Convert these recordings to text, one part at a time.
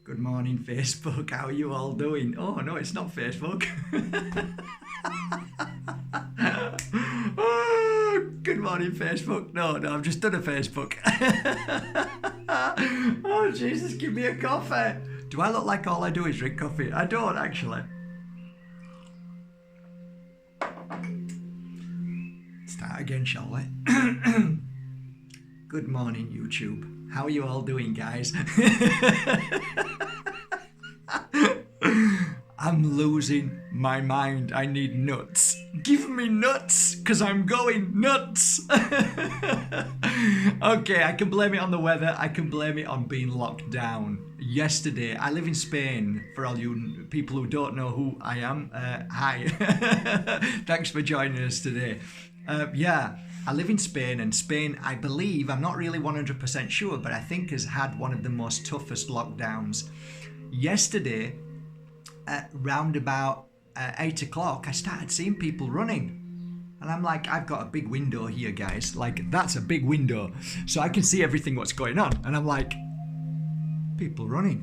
Good morning, Facebook. How are you all doing? Oh, no, it's not Facebook. Oh, good morning, Facebook. No, I've just done a Facebook. Oh, Jesus, give me a coffee. Do I look like all I do is drink coffee? I don't, actually. Start again, shall we? Good morning, YouTube. How are you all doing, guys? I'm losing my mind. I need nuts. Give me nuts, because I'm going nuts. Okay, I can blame it on the weather. I can blame it on being locked down. Yesterday, I live in Spain. For all you people who don't know who I am, hi. Thanks for joining us today. I live in Spain, and Spain, I believe, I'm not really 100% sure, but I think has had one of the most toughest lockdowns. Yesterday, at round about 8 o'clock, I started seeing people running. And I'm like, I've got a big window here, guys. Like, that's a big window. So I can see everything what's going on. And I'm like, people running.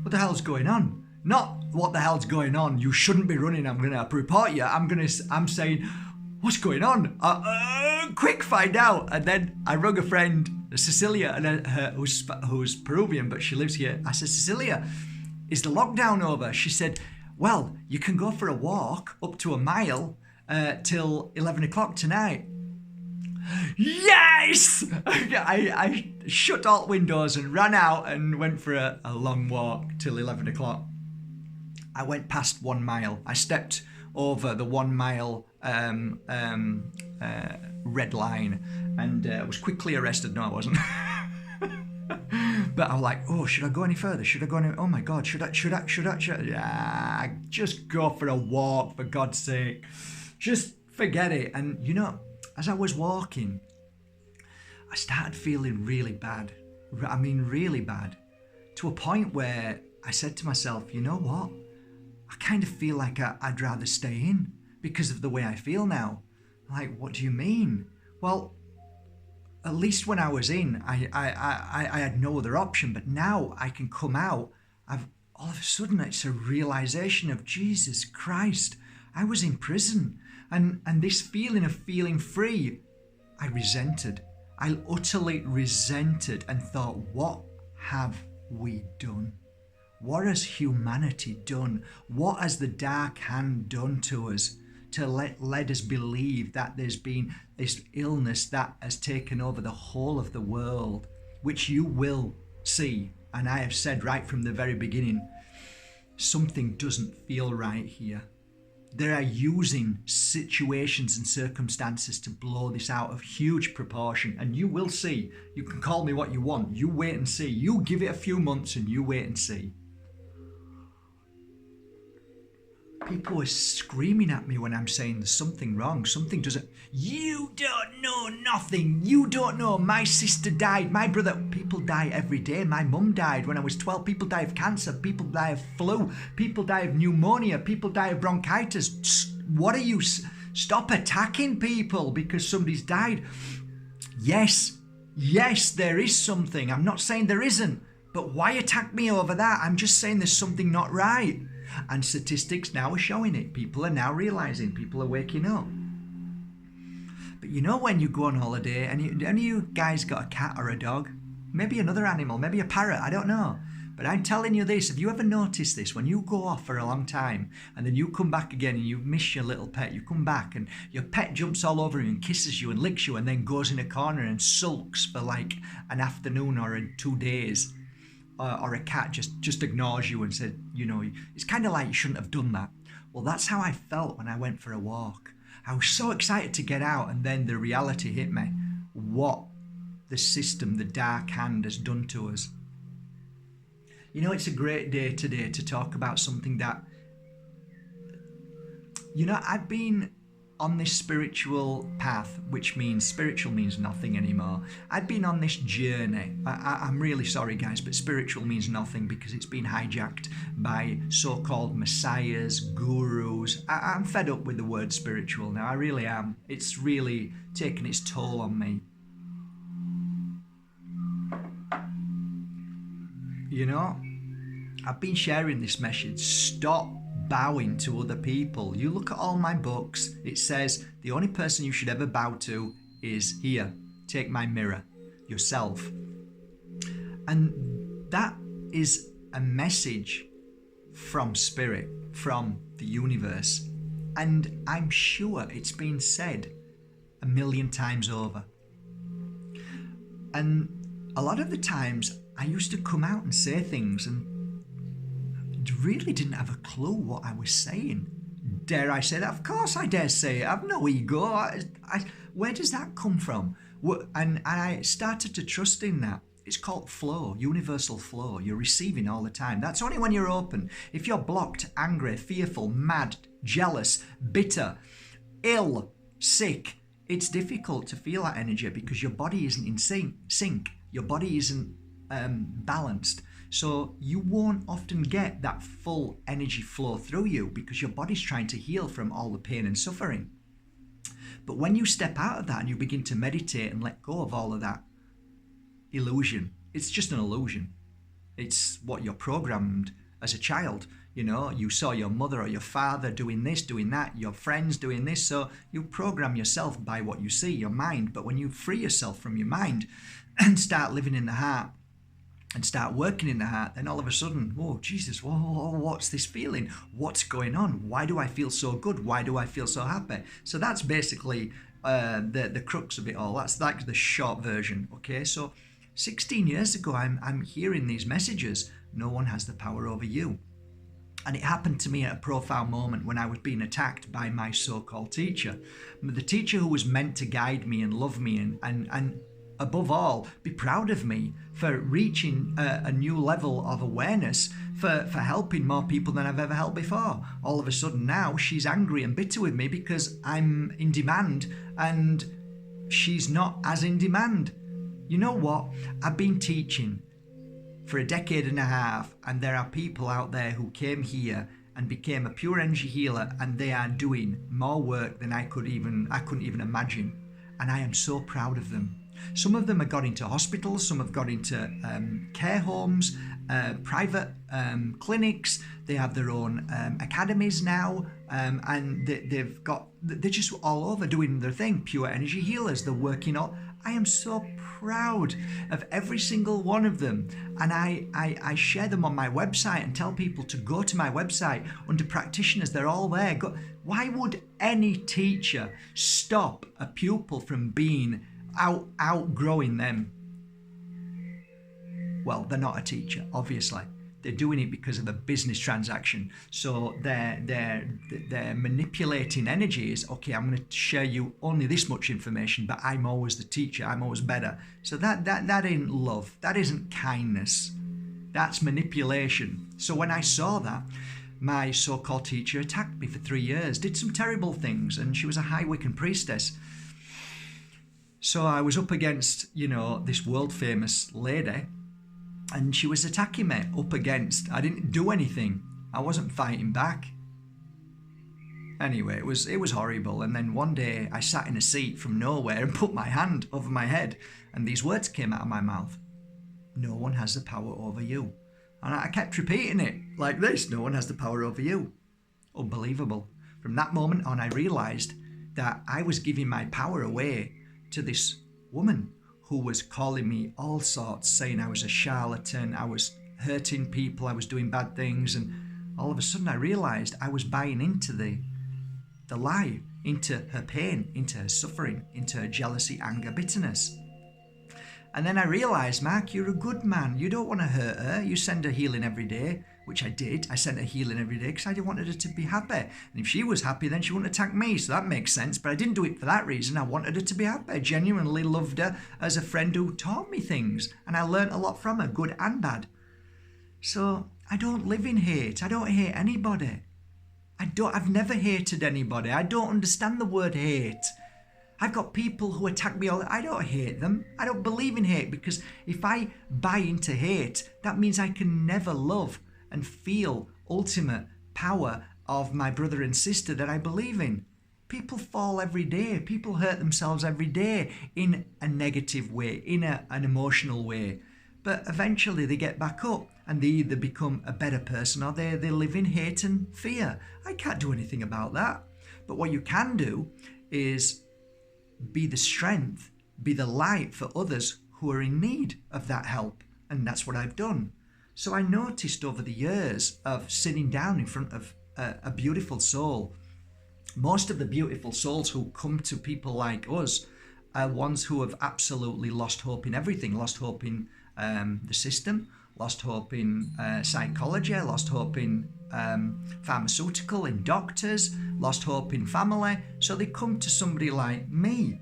What the hell's going on? Not what the hell's going on. You shouldn't be running. I'm going to report you. I'm saying, what's going on? Quick, find out. And then I rung a friend, Cecilia, and who's Peruvian, but she lives here. I said, Cecilia, is the lockdown over? She said, well, you can go for a walk up to a mile till 11 o'clock tonight. Yes! I shut all windows and ran out and went for a long walk till 11 o'clock. I went past 1 mile. I stepped over the 1 mile red line and was quickly arrested. No, I wasn't. But I'm like, oh, should I go any further? Should I go any? Oh my God, should I? Yeah, just go for a walk, for God's sake. Just forget it. And you know, as I was walking, I started feeling really bad. I mean, really bad. To a point where I said to myself, you know what? I kind of feel like I'd rather stay in because of the way I feel now. Like, what do you mean? Well, at least when I was in, I had no other option. But now I can come out. All of a sudden, it's a realization of Jesus Christ. I was in prison. And this feeling of feeling free, I resented. I utterly resented and thought, what have we done? What has humanity done? What has the dark hand done to us to let us believe that there's been this illness that has taken over the whole of the world, which you will see. And I have said right from the very beginning, something doesn't feel right here. They are using situations and circumstances to blow this out of huge proportion. And you will see. You can call me what you want. You wait and see. You give it a few months and you wait and see. People are screaming at me when I'm saying there's something wrong. Something doesn't... You don't know nothing. You don't know. My sister died. My brother... People die every day. My mum died when I was 12. People die of cancer. People die of flu. People die of pneumonia. People die of bronchitis. What are you... Stop attacking people because somebody's died. Yes, there is something. I'm not saying there isn't. But why attack me over that? I'm just saying there's something not right. And statistics now are showing it. People are now realizing. People are waking up. But you know when you go on holiday and any of you guys got a cat or a dog? Maybe another animal, maybe a parrot, I don't know. But I'm telling you this, have you ever noticed this? When you go off for a long time and then you come back again and you miss your little pet, you come back and your pet jumps all over you and kisses you and licks you and then goes in a corner and sulks for like an afternoon or 2 days. Or a cat just ignores you and said, you know, it's kind of like you shouldn't have done that. Well, that's how I felt when I went for a walk. I was so excited to get out, and then the reality hit me. What the system, the dark hand has done to us. You know, it's a great day today to talk about something that, you know, I've been on this spiritual path, which means spiritual means nothing anymore. I've been on this journey. I'm really sorry, guys, but spiritual means nothing because it's been hijacked by so-called messiahs, gurus. I'm fed up with the word spiritual now. I really am. It's really taken its toll on me. You know, I've been sharing this message. Stop bowing to other people. You look at all my books, it says the only person you should ever bow to is here. Take my mirror, yourself. And that is a message from spirit, from the universe. And I'm sure it's been said 1,000,000 times over. And a lot of the times I used to come out and say things and really didn't have a clue what I was saying. Dare I say that? Of course I dare say it. I've no ego. Where does that come from? And I started to trust in that. It's called flow, universal flow. You're receiving all the time. That's only when you're open. If you're blocked, angry, fearful, mad, jealous, bitter, ill, sick, it's difficult to feel that energy because your body isn't in sync. Your body isn't balanced. So you won't often get that full energy flow through you because your body's trying to heal from all the pain and suffering. But when you step out of that and you begin to meditate and let go of all of that illusion, it's just an illusion. It's what you're programmed as a child. You know, you saw your mother or your father doing this, doing that, your friends doing this. So you program yourself by what you see, your mind. But when you free yourself from your mind and start living in the heart, and start working in the heart, then all of a sudden, oh, Jesus, what's this feeling? What's going on? Why do I feel so good? Why do I feel so happy? So that's basically the crux of it all. That's like the short version, okay? So 16 years ago, I'm hearing these messages. No one has the power over you. And it happened to me at a profound moment when I was being attacked by my so-called teacher. The teacher who was meant to guide me and love me and above all, be proud of me for reaching a new level of awareness, for helping more people than I've ever helped before. All of a sudden now she's angry and bitter with me because I'm in demand and she's not as in demand. You know what? I've been teaching for a decade and a half, and there are people out there who came here and became a pure energy healer, and they are doing more work than I couldn't even imagine. And I am so proud of them. Some of them have got into hospitals, some have got into care homes, private clinics. They have their own academies now, and they're just all over doing their thing. Pure energy healers, they're working on. I am so proud of every single one of them, and I share them on my website and tell people to go to my website under practitioners. They're all there. Why would any teacher stop a pupil from being outgrowing them? Well, they're not a teacher, obviously. They're doing it because of a business transaction. So they're manipulating energies. Okay, I'm going to share you only this much information, but I'm always the teacher. I'm always better. So that ain't love. That isn't kindness. That's manipulation. So when I saw that, my so-called teacher attacked me for 3 years, did some terrible things, and she was a high Wiccan priestess. So I was up against, this world-famous lady, and she was attacking me up against. I didn't do anything. I wasn't fighting back. Anyway, it was horrible. And then one day I sat in a seat from nowhere and put my hand over my head, and these words came out of my mouth. No one has the power over you. And I kept repeating it like this. No one has the power over you. Unbelievable. From that moment on, I realized that I was giving my power away to this woman who was calling me all sorts, saying I was a charlatan, I was hurting people, I was doing bad things, and all of a sudden I realized I was buying into the lie, into her pain, into her suffering, into her jealousy, anger, bitterness. And then I realized, Mark, you're a good man. You don't want to hurt her. You send her healing every day, which I did. I sent her healing every day because I wanted her to be happy. And if she was happy, then she wouldn't attack me. So that makes sense. But I didn't do it for that reason. I wanted her to be happy. I genuinely loved her as a friend who taught me things. And I learned a lot from her, good and bad. So I don't live in hate. I don't hate anybody. I've never hated anybody. I don't understand the word hate. I've got people who attack me all. I don't hate them. I don't believe in hate, because if I buy into hate, that means I can never love and feel ultimate power of my brother and sister that I believe in. People fall every day. People hurt themselves every day in a negative way, in an emotional way. But eventually they get back up and they either become a better person or they live in hate and fear. I can't do anything about that. But what you can do is be the strength, be the light for others who are in need of that help. And that's what I've done. So I noticed over the years of sitting down in front of a beautiful soul, most of the beautiful souls who come to people like us are ones who have absolutely lost hope in everything, lost hope in the system, lost hope in psychology, lost hope in pharmaceutical, in doctors, lost hope in family. So they come to somebody like me.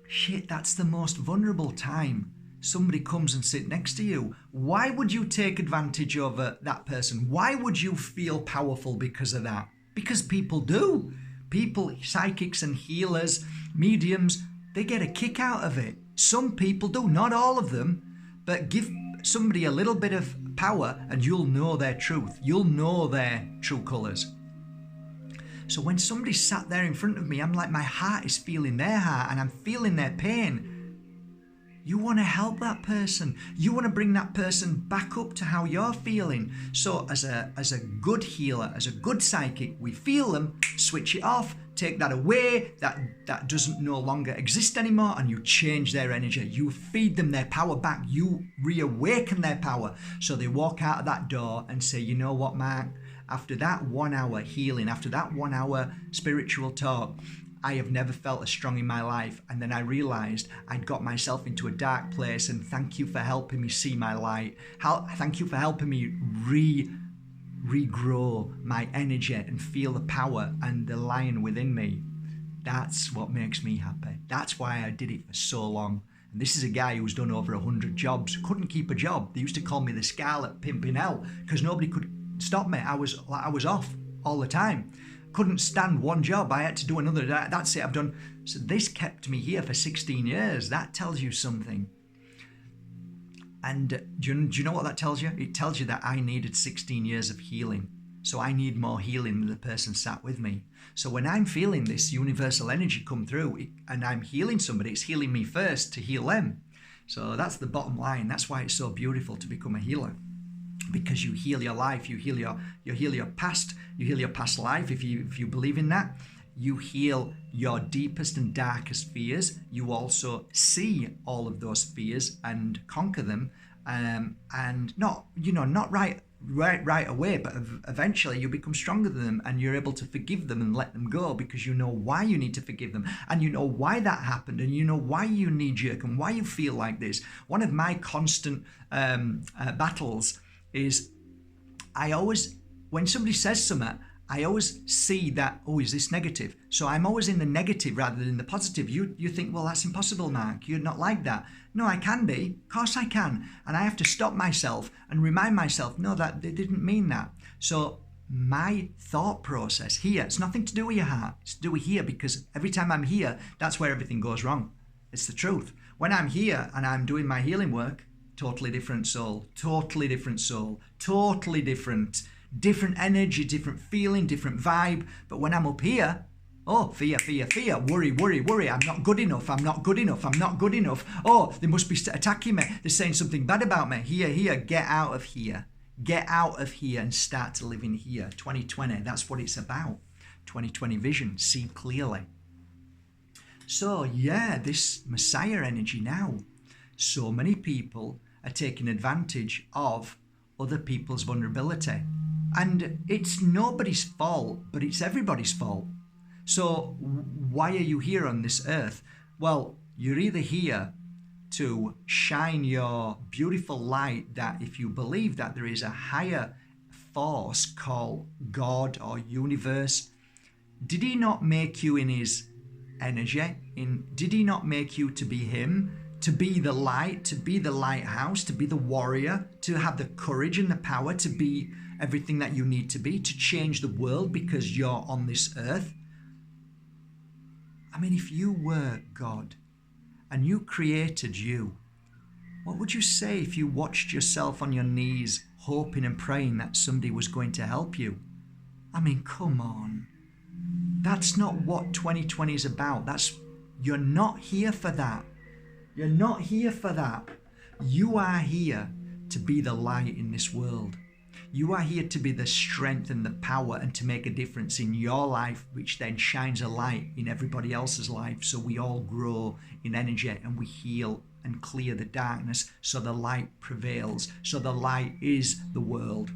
Shit, that's the most vulnerable time. Somebody comes and sit next to you. Why would you take advantage over that person? Why would you feel powerful because of that? Because people do. People, psychics and healers, mediums, they get a kick out of it. Some people do, not all of them, but give somebody a little bit of power and you'll know their truth. You'll know their true colours. So when somebody sat there in front of me, I'm like, my heart is feeling their heart and I'm feeling their pain. You want to help that person. You want to bring that person back up to how you're feeling. So as a good healer, as a good psychic, we feel them, switch it off, take that away, that doesn't no longer exist anymore, and you change their energy. You feed them their power back. You reawaken their power. So they walk out of that door and say, you know what, Mark? After that 1 hour healing, after that 1 hour spiritual talk, I have never felt as strong in my life. And then I realized I'd got myself into a dark place, and thank you for helping me see my light. Thank you for helping me regrow my energy and feel the power and the lion within me. That's what makes me happy. That's why I did it for so long. And this is a guy who's done over 100 jobs, couldn't keep a job. They used to call me the Scarlet Pimpinel because nobody could stop me. I was off all the time. Couldn't stand one job. I had to do another. That's it. I've done. So this kept me here for 16 years. That tells you something. And do you know what that tells you? It tells you that I needed 16 years of healing. So I need more healing than the person sat with me. So when I'm feeling this universal energy come through and I'm healing somebody, it's healing me first to heal them. So that's the bottom line. That's why it's so beautiful to become a healer. Because you heal your life, you heal your past, you heal your past life. If you believe in that, you heal your deepest and darkest fears. You also see all of those fears and conquer them, and not right away, but eventually you become stronger than them, and you're able to forgive them and let them go because you know why you need to forgive them, and you know why that happened, and you know why you knee-jerk and why you feel like this. One of my constant battles is I always, when somebody says something, I always see that, oh, is this negative? So I'm always in the negative rather than the positive. You think, well, that's impossible, Mark. You're not like that. No, I can be. Of course I can. And I have to stop myself and remind myself, no, that they didn't mean that. So my thought process here, it's nothing to do with your heart. It's to do with here, because every time I'm here, that's where everything goes wrong. It's the truth. When I'm here and I'm doing my healing work, totally different soul, totally different soul, totally different energy, different feeling, different vibe. But when I'm up here, oh, fear, worry, I'm not good enough, I'm not good enough. Oh, they must be attacking me, they're saying something bad about me. Here, get out of here. Get out of here and start to live in here. 2020, that's what it's about. 2020 vision, see clearly. So yeah, this Messiah energy now. So many people are taking advantage of other people's vulnerability. And it's nobody's fault, but it's everybody's fault. So why are you here on this earth? Well, you're either here to shine your beautiful light, that if you believe that there is a higher force called God or universe, did he not make you in his energy? Did he not make you to be him? To be the light, to be the lighthouse, to be the warrior, to have the courage and the power to be everything that you need to be, to change the world because you're on this earth. I mean, if you were God and you created you, what would you say if you watched yourself on your knees, hoping and praying that somebody was going to help you? I mean, come on. That's not what 2020 is about. You're not here for that. You're not here for that. You are here to be the light in this world. You are here to be the strength and the power and to make a difference in your life, which then shines a light in everybody else's life. So we all grow in energy and we heal and clear the darkness so the light prevails. So the light is the world.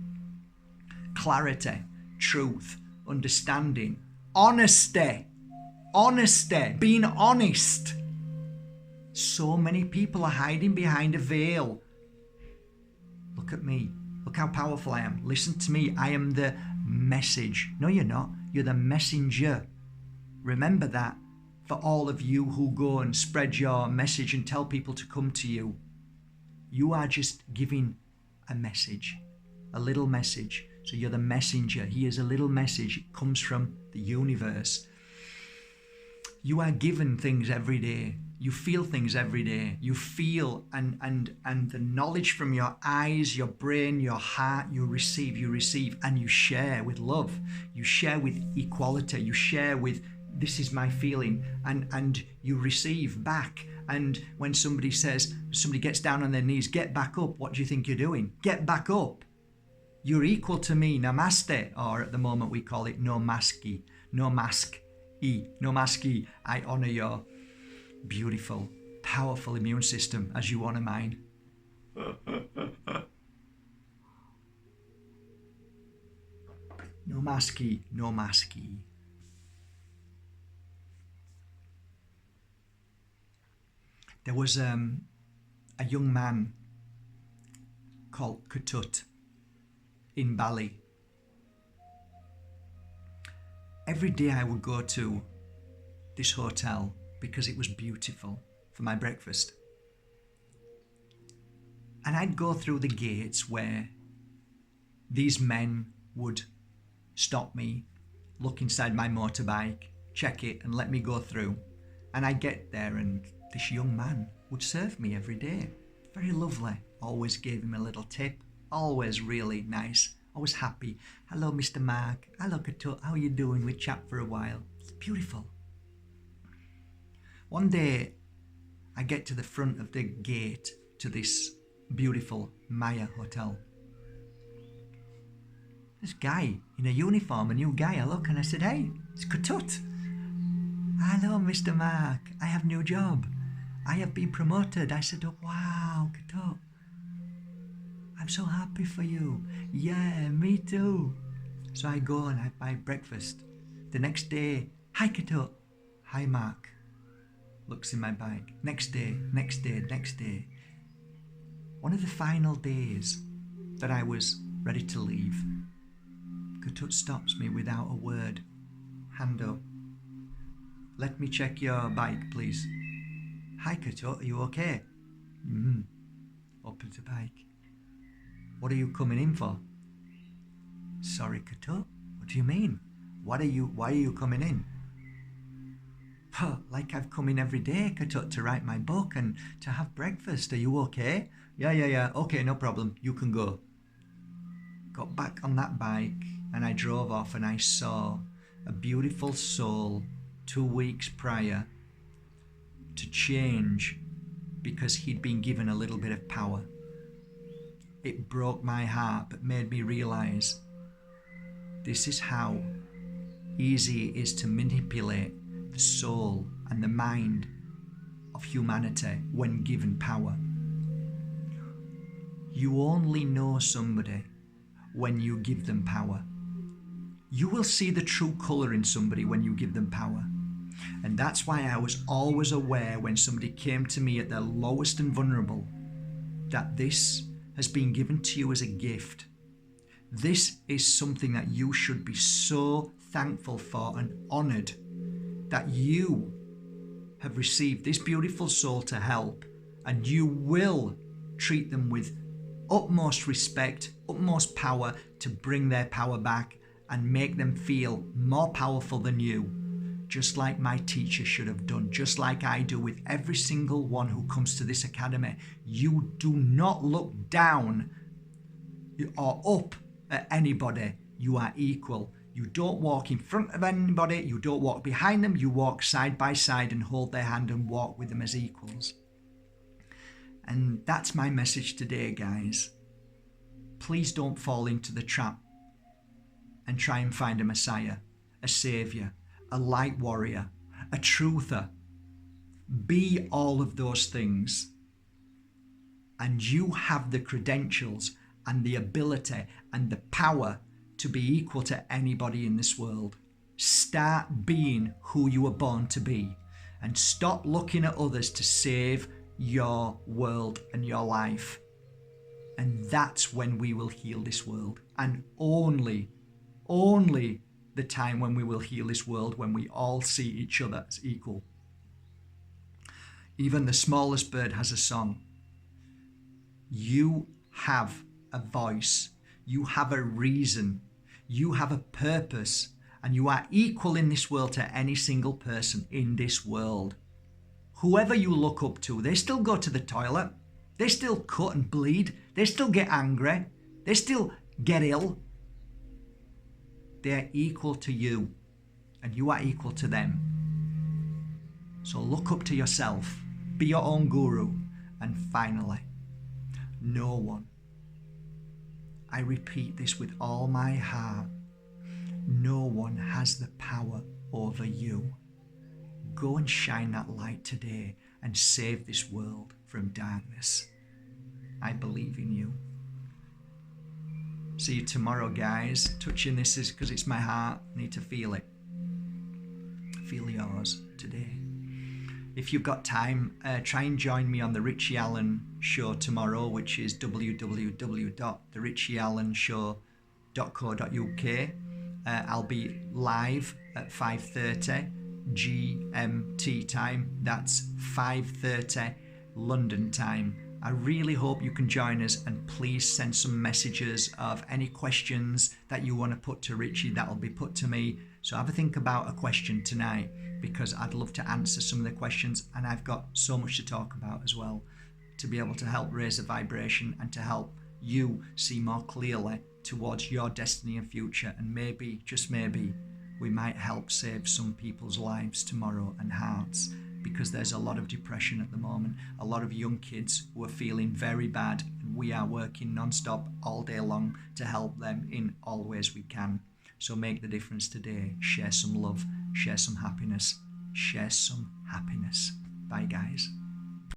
Clarity, truth, understanding, honesty, being honest. So many people are hiding behind a veil. Look at me. Look how powerful I am. Listen to me. I am the message. No, you're not. You're the messenger. Remember that. For all of you who go and spread your message and tell people to come to you, you are just giving a message, a little message. So you're the messenger. Here's a little message. It comes from the universe. You are given things every day. You feel things every day. You feel and the knowledge from your eyes, your brain, your heart, you receive and you share with love. You share with equality. You share with, this is my feeling, and you receive back. And when somebody gets down on their knees, get back up. What do you think you're doing? Get back up. You're equal to me. Namaste. Or at the moment we call it no maski. No mask. No maski. I honor your beautiful, powerful immune system as you honor mine. No maski. No maski. There was a young man called Ketut in Bali. Every day I would go to this hotel because it was beautiful for my breakfast. And I'd go through the gates where these men would stop me, look inside my motorbike, check it and let me go through. And I'd get there and this young man would serve me every day. Very lovely. Always gave him a little tip. Always really nice. Always happy. Hello, Mr. Mark. Hello, Kato. How are you doing? We chat for a while. It's beautiful. One day, I get to the front of the gate to this beautiful Maya hotel. This guy in a uniform, a new guy, I look and I said, hey, it's Ketut. Hello, Mr. Mark. I have a new job. I have been promoted. I said, oh, wow, Ketut. I'm so happy for you. Yeah, me too. So I go and I buy breakfast. The next day, hi, Ketut. Hi, Mark. Looks in my bag. Next day. One of the final days that I was ready to leave, Ketut stops me without a word. Hand up. Let me check your bike, please. Hi, Ketut, are you okay? Opens the bike. What are you coming in for? Sorry, Ketut. What do you mean? Why are you coming in? Like I've come in every day, Ketut, to write my book and to have breakfast. Are you okay? Yeah. Okay, no problem. You can go. Got back on that bike and I drove off and I saw a beautiful soul 2 weeks prior to change because he'd been given a little bit of power. It broke my heart but made me realize this is how easy it is to manipulate the soul and the mind of humanity when given power. You only know somebody when you give them power. You will see the true colour in somebody when you give them power. And that's why I was always aware when somebody came to me at their lowest and vulnerable that this has been given to you as a gift. This is something that you should be so thankful for and honoured that you have received this beautiful soul to help, and you will treat them with utmost respect, utmost power to bring their power back and make them feel more powerful than you, just like my teacher should have done, just like I do with every single one who comes to this academy. You do not look down or up at anybody. You are equal. You don't walk in front of anybody. You don't walk behind them. You walk side by side and hold their hand and walk with them as equals. And that's my message today, guys. Please don't fall into the trap and try and find a Messiah, a Saviour, a light warrior, a truther. Be all of those things. And you have the credentials and the ability and the power to be equal to anybody in this world. Start being who you were born to be and stop looking at others to save your world and your life. And that's when we will heal this world. And only the time when we will heal this world, when we all see each other as equal. Even the smallest bird has a song. You have a voice. You have a reason. You have a purpose. And you are equal in this world to any single person in this world. Whoever you look up to, they still go to the toilet. They still cut and bleed. They still get angry. They still get ill. They're equal to you. And you are equal to them. So look up to yourself. Be your own guru. And finally, no one, I repeat this with all my heart, no one has the power over you. Go and shine that light today and save this world from darkness. I believe in you. See you tomorrow, guys. Touching this is because it's my heart. I need to feel it. Feel yours today. If you've got time, try and join me on the Richie Allen Show tomorrow, which is www.therichieallenshow.co.uk. I'll be live at 5:30 GMT time. That's 5:30 London time. I really hope you can join us, and please send some messages of any questions that you want to put to Richie. That'll be put to me. So have a think about a question tonight, because I'd love to answer some of the questions, and I've got so much to talk about as well, to be able to help raise the vibration and to help you see more clearly towards your destiny and future. And maybe, just maybe, we might help save some people's lives tomorrow and hearts, because there's a lot of depression at the moment, a lot of young kids who are feeling very bad, and we are working non-stop all day long to help them in all ways we can. So make the difference today. Share some love, share some happiness, share some happiness. Bye, guys.